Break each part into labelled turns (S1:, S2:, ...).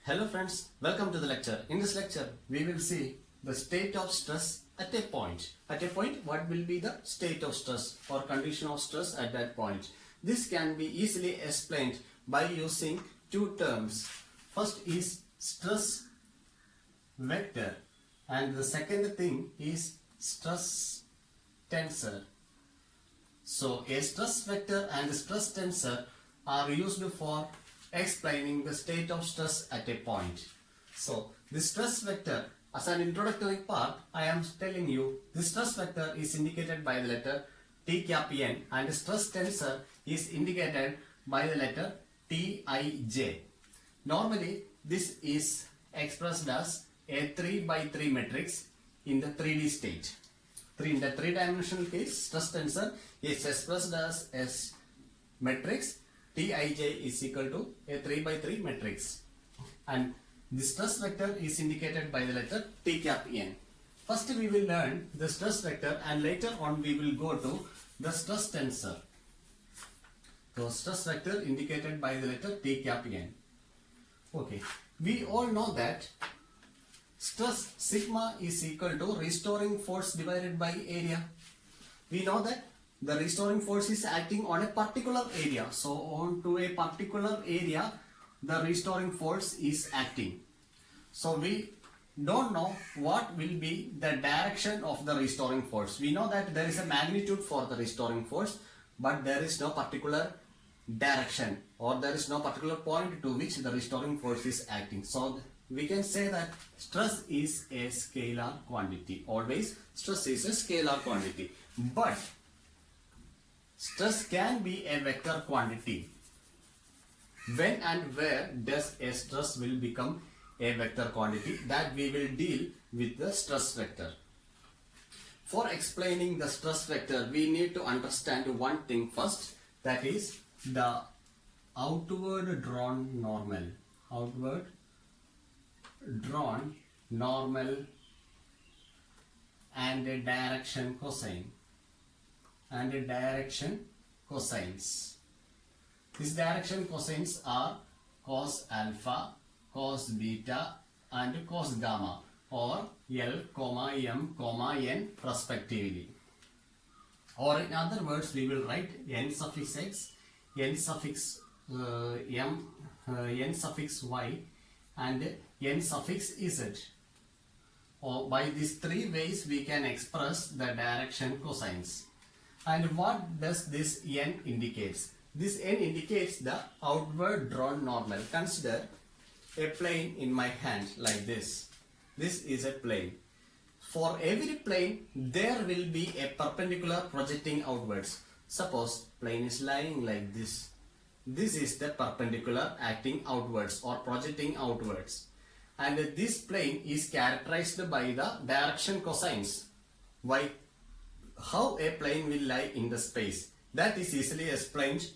S1: Hello friends, welcome to the lecture. In this lecture, we will see the state of stress at a point. At a point, what will be the state of stress or condition of stress at that point? This can be easily explained by using two terms. First is stress vector and the second thing is stress tensor. So a stress vector and stress tensor are used for explaining the state of stress at a point. So the stress vector, as an introductory part, I am telling you the stress vector is indicated by the letter T cap N and the stress tensor is indicated by the letter Tij. Normally this is expressed as a 3 by 3 matrix in the 3D state. In the 3-dimensional case, stress tensor is expressed as matrix Tij is equal to a 3 by 3 matrix and the stress vector is indicated by the letter T cap N. First we will learn the stress vector and later on we will go to the stress tensor. So stress vector indicated by the letter T cap N. Okay, we all know that stress sigma is equal to restoring force divided by area. We know that the restoring force is acting on a particular area. So on to a particular area, the restoring force is acting. So we don't know what will be the direction of the restoring force. We know that there is a magnitude for the restoring force, but there is no particular direction or there is no particular point to which the restoring force is acting. So we can say that stress is a scalar quantity. Always stress is a scalar quantity. But stress can be a vector quantity. When and where does a stress will become a vector quantity? That we will deal with the stress vector. For explaining the stress vector, we need to understand one thing first, that is the outward drawn normal. Outward drawn normal and a direction cosine. And a direction cosines. These direction cosines are cos alpha, cos beta and cos gamma or L, M, N respectively. Or in other words, we will write n suffix x, n suffix m, n suffix y and n suffix z. Or by these three ways we can express the direction cosines. And what does this n indicates? This n indicates the outward drawn normal. Consider a plane in my hand like this. This is a plane. For every plane, there will be a perpendicular projecting outwards. Suppose plane is lying like this. This is the perpendicular acting outwards or projecting outwards. And this plane is characterized by the direction cosines. Why? How a plane will lie in the space. That is easily explained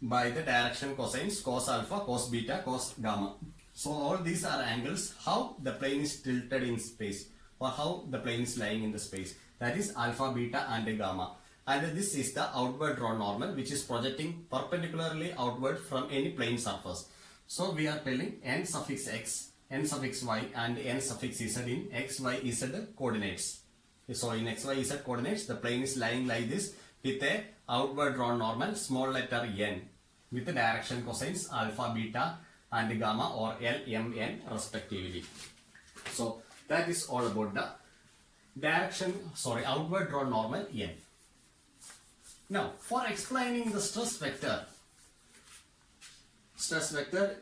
S1: by the direction cosines, cos alpha, cos beta, cos gamma. So all these are angles how the plane is tilted in space or how the plane is lying in the space. That is alpha, beta and gamma. And this is the outward drawn normal which is projecting perpendicularly outward from any plane surface. So we are telling n suffix x, n suffix y and n suffix z in x, y, z coordinates. So in x, y, z coordinates, the plane is lying like this with a outward drawn normal small letter n with the direction cosines alpha, beta and gamma or L, M, N respectively. So that is all about the outward drawn normal n. Now for explaining the stress vector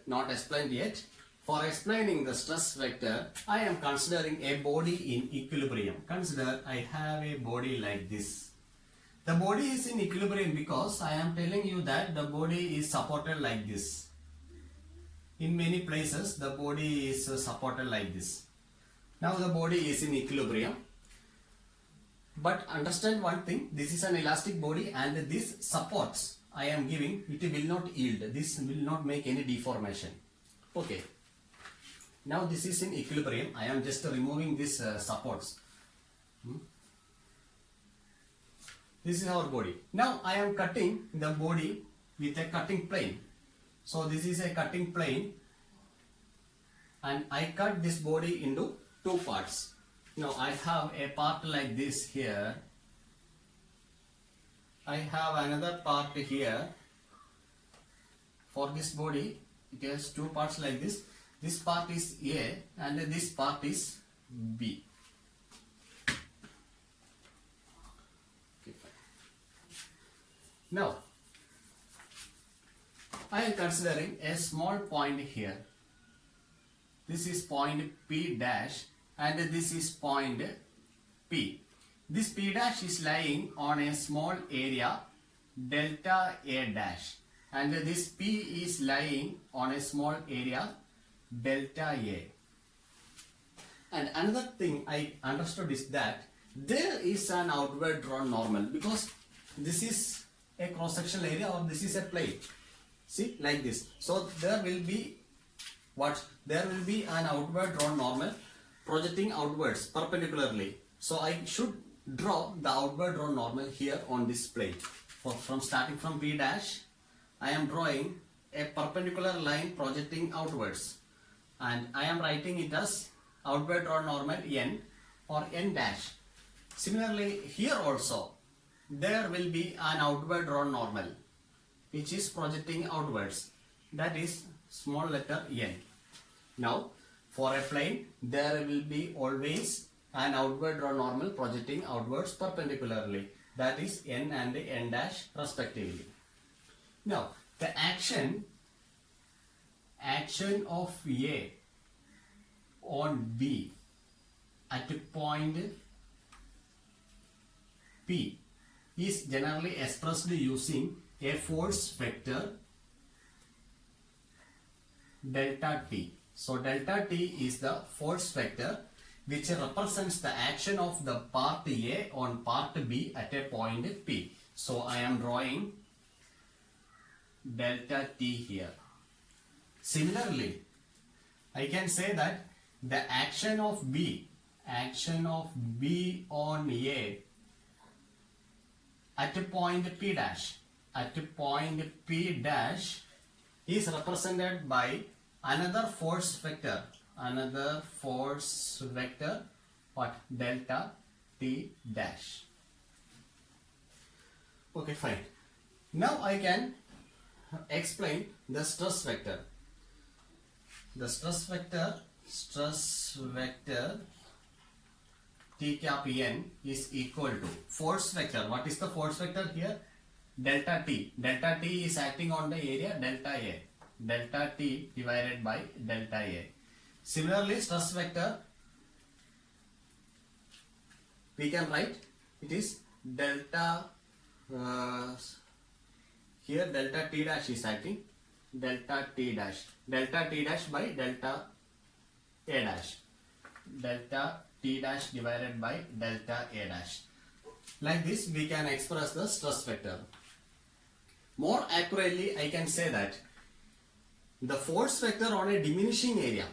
S1: not explained yet. For explaining the stress vector, I am considering a body in equilibrium. Consider I have a body like this. The body is in equilibrium because I am telling you that the body is supported like this. In many places, the body is supported like this. Now the body is in equilibrium. But understand one thing, this is an elastic body and this supports I am giving, it will not yield. This will not make any deformation. Okay. Now this is in equilibrium. I am just removing these supports. This is our body. Now I am cutting the body with a cutting plane. So this is a cutting plane and I cut this body into two parts. Now I have a part like this here. I have another part here. For this body, it has two parts like this. This part is A and this part is B. Okay, fine. Now, I am considering a small point here. This is point P dash and this is point P. This P dash is lying on a small area delta A dash, and this P is lying on a small area delta A. And another thing I understood is that there is an outward drawn normal, because this is a cross-sectional area or this is a plane. See, like this. So there will be what? There will be an outward drawn normal projecting outwards perpendicularly. So I should draw the outward drawn normal here on this plane. From starting from P dash, I am drawing a perpendicular line projecting outwards, and I am writing it as outward drawn normal N or N dash. Similarly, here also there will be an outward drawn normal which is projecting outwards, that is small letter N. Now for a plane there will be always an outward drawn normal projecting outwards perpendicularly, that is N and N dash respectively. Now the action of A on B at point P is generally expressed using a force vector delta T. So delta T is the force vector which represents the action of the part A on part B at a point P. So I am drawing delta T here. Similarly, I can say that the action of B on A at a point P dash, is represented by another force vector, what? Delta T dash. Okay, fine. Now I can explain the stress vector. The stress vector T cap N is equal to force vector. What is the force vector here? Delta T. Delta T is acting on the area delta A. Delta T divided by delta A. Similarly, stress vector, we can write it is delta, here delta T dash is acting, delta T dash by delta A dash, delta T dash divided by delta A dash. Like this we can express the stress vector. More accurately, I can say that the force vector on a diminishing area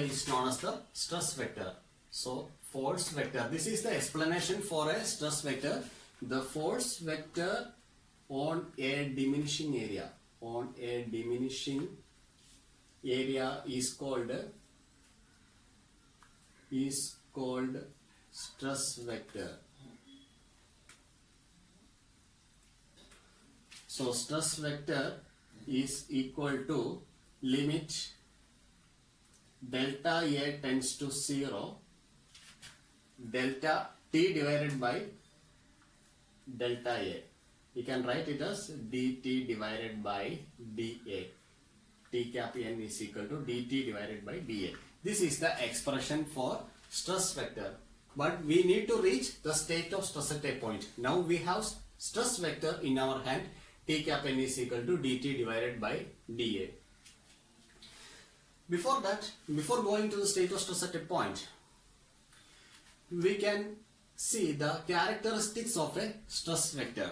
S1: is known as the stress vector. So force vector, this is the explanation for a stress vector. The force vector on a diminishing area is called stress vector. So stress vector is equal to limit delta A tends to 0, delta T divided by delta A. We can write it as dt divided by dA. T cap N is equal to dt divided by dA. This is the expression for stress vector. But we need to reach the state of stress at a point. Now we have stress vector in our hand. T cap N is equal to dt divided by dA. Before going to the state of stress at a point, we can see the characteristics of a stress vector.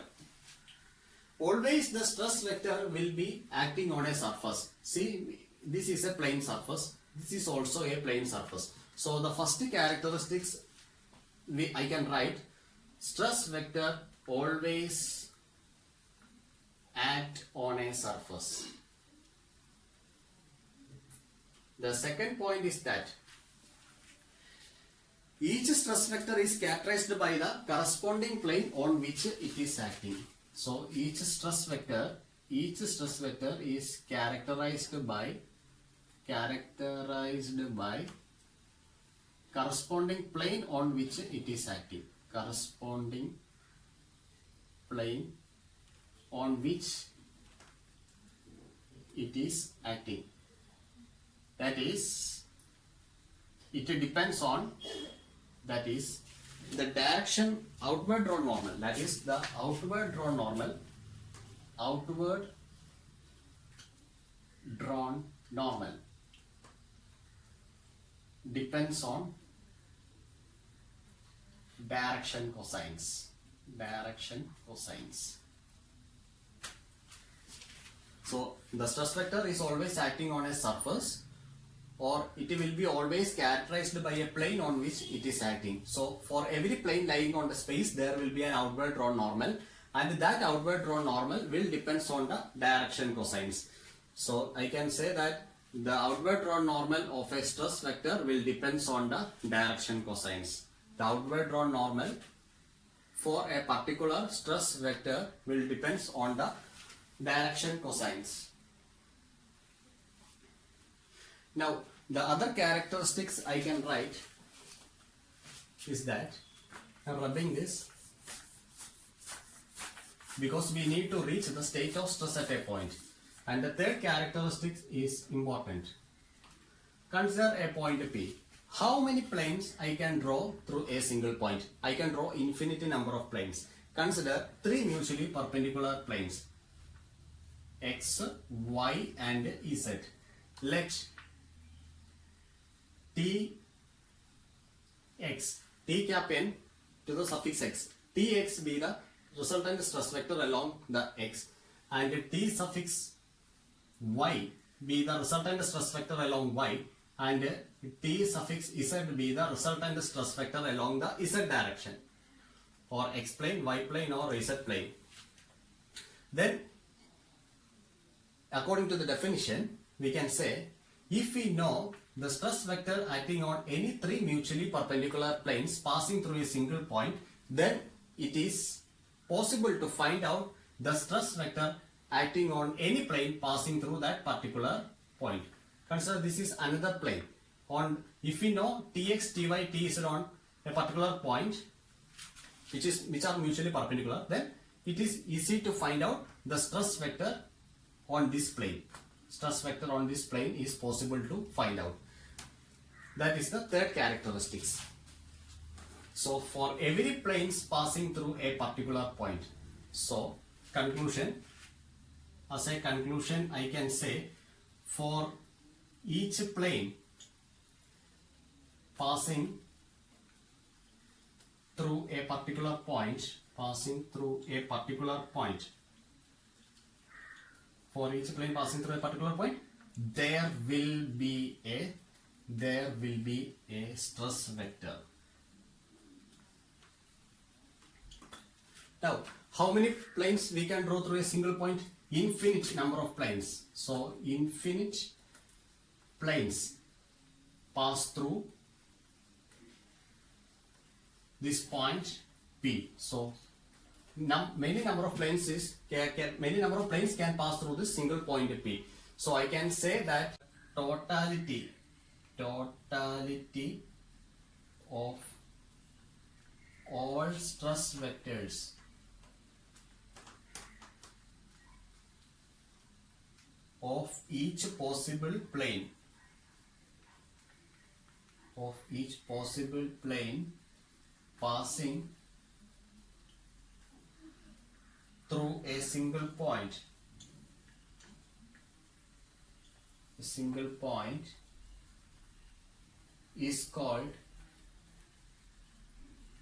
S1: Always the stress vector will be acting on a surface. See, this is a plane surface. This is also a plane surface. So the first characteristics I can write: stress vector always act on a surface. The second point is that each stress vector is characterized by the corresponding plane on which it is acting. So each stress vector is characterized by corresponding plane on which it is acting. Corresponding plane on which it is acting. That is, it depends on, that is, the direction outward drawn normal. That is, the outward drawn normal depends on direction cosines. So the stress vector is always acting on a surface, or it will be always characterized by a plane on which it is acting. So for every plane lying on the space, there will be an outward drawn normal, and that outward drawn normal will depends on the direction cosines. So I can say that the outward drawn normal of a stress vector will depends on the direction cosines. The outward drawn normal for a particular stress vector will depends on the direction cosines. Now the other characteristics I can write is that I am rubbing this because we need to reach the state of stress at a point. And the third characteristic is important. Consider a point P. How many planes I can draw through a single point? I can draw infinite number of planes. Consider three mutually perpendicular planes, X, Y and Z. Let T x, T cap n to the suffix x, Tx be the resultant stress vector along the x, and T suffix y be the resultant stress vector along y, and T suffix z be the resultant stress vector along the z direction, or x plane, y plane or z plane. Then according to the definition, we can say, if we know the stress vector acting on any three mutually perpendicular planes passing through a single point, then it is possible to find out the stress vector acting on any plane passing through that particular point. Consider this is another plane. If we know Tx, Ty, Tz on a particular point which are mutually perpendicular, then it is easy to find out the stress vector on this plane. Stress vector on this plane is possible to find out. That is the third characteristics. So for every planes passing through a particular point. So conclusion, as a conclusion I can say, for each plane passing through a particular point, for each plane passing through a particular point, there will be a stress vector. Now, how many planes we can draw through a single point? Infinite number of planes. So, infinite planes pass through this point P. So, many number of planes can pass through this single point P. So, I can say that totality of all stress vectors of each possible plane passing through a single point is called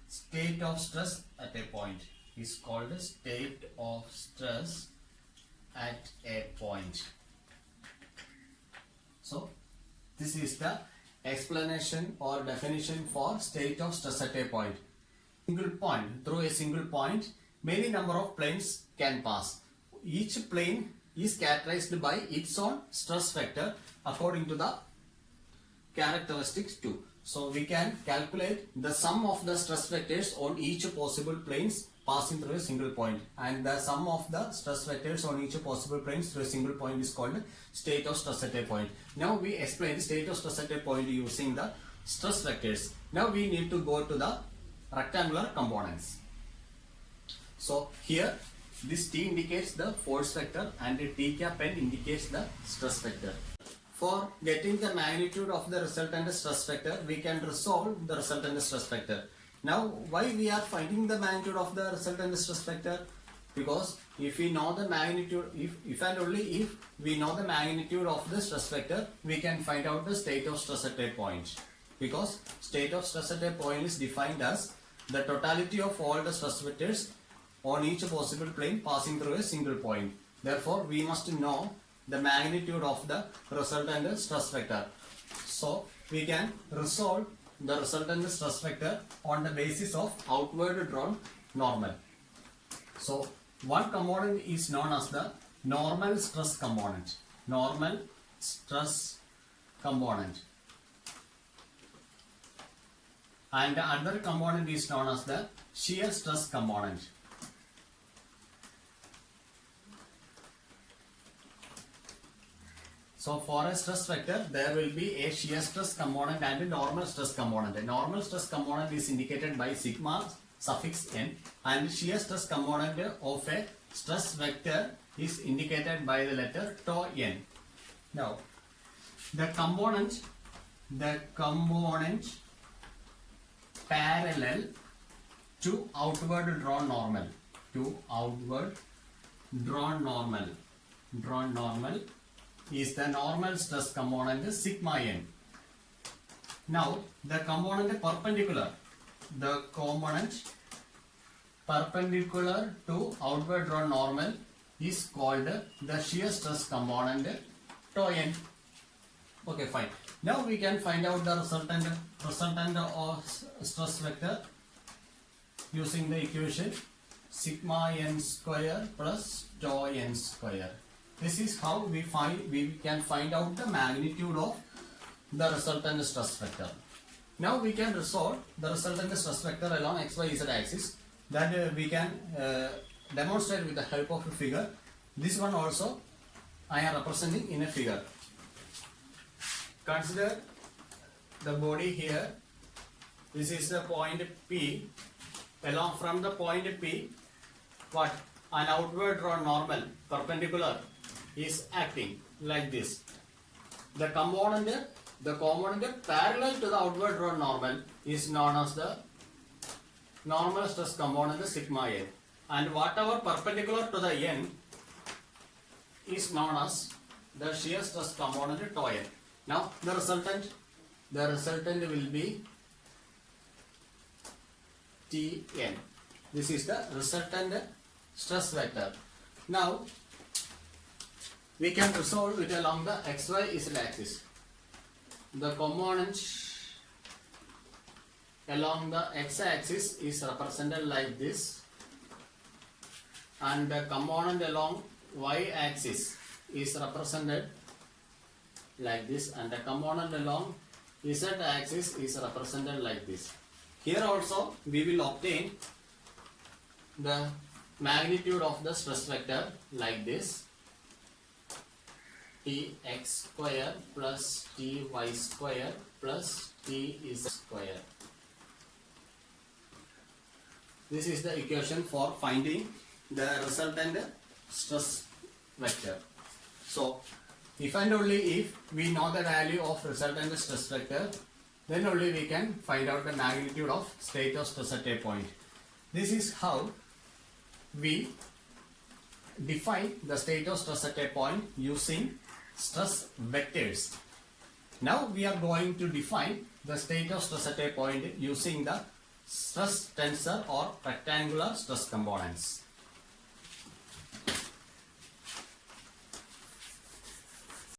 S1: state of stress at a point. So this is the explanation or definition for state of stress at a point. Through a single point, many number of planes can pass. Each plane is characterized by its own stress vector according to the characteristics too. So we can calculate the sum of the stress vectors on each possible planes passing through a single point, and the sum of the stress vectors on each possible planes through a single point is called state of stress at a point. Now we explain the state of stress at a point using the stress vectors. Now we need to go to the rectangular components. So here this T indicates the force vector and the T cap N indicates the stress vector. For getting the magnitude of the resultant stress vector, we can resolve the resultant stress vector. Now, why we are finding the magnitude of the resultant stress vector? Because if we know the magnitude, if and only if we know the magnitude of the stress vector, we can find out the state of stress at a point. Because state of stress at a point is defined as the totality of all the stress vectors on each possible plane passing through a single point. Therefore, we must know the magnitude of the resultant stress vector. So we can resolve the resultant stress vector on the basis of outward drawn normal. So one component is known as the normal stress component. Normal stress component. And the other component is known as the shear stress component. So for a stress vector, there will be a shear stress component and a normal stress component. A normal stress component is indicated by sigma suffix n, and shear stress component of a stress vector is indicated by the letter tau n. Now, the component parallel to outward drawn normal. Drawn normal is the normal stress component sigma n. Now the component perpendicular to outward drawn normal is called the shear stress component tau n. Okay, fine. Now we can find out the resultant of stress vector using the equation sigma n square plus tau n square. This is how we can find out the magnitude of the resultant stress vector. Now we can resolve the resultant stress vector along x, y, z axis. That we can demonstrate with the help of a figure. This one also I am representing in a figure. Consider the body here. This is the point P. Along from the point P, what? An outward drawn normal perpendicular is acting like this. The component parallel to the outward drawn normal is known as the normal stress component sigma n, and whatever perpendicular to the n is known as the shear stress component tau n. Now the resultant will be Tn. This is the resultant stress vector. Now we can resolve it along the xy axis. The component along the x-axis is represented like this, and the component along y-axis is represented like this, and the component along z-axis is represented like this. Here also we will obtain the magnitude of the stress vector like this: Tx square plus Ty square plus Tz square. This is the equation for finding the resultant stress vector. So, if and only if we know the value of resultant stress vector, then only we can find out the magnitude of state of stress at a point. This is how we define the state of stress at a point using stress vectors. Now we are going to define the state of stress at a point using the stress tensor or rectangular stress components.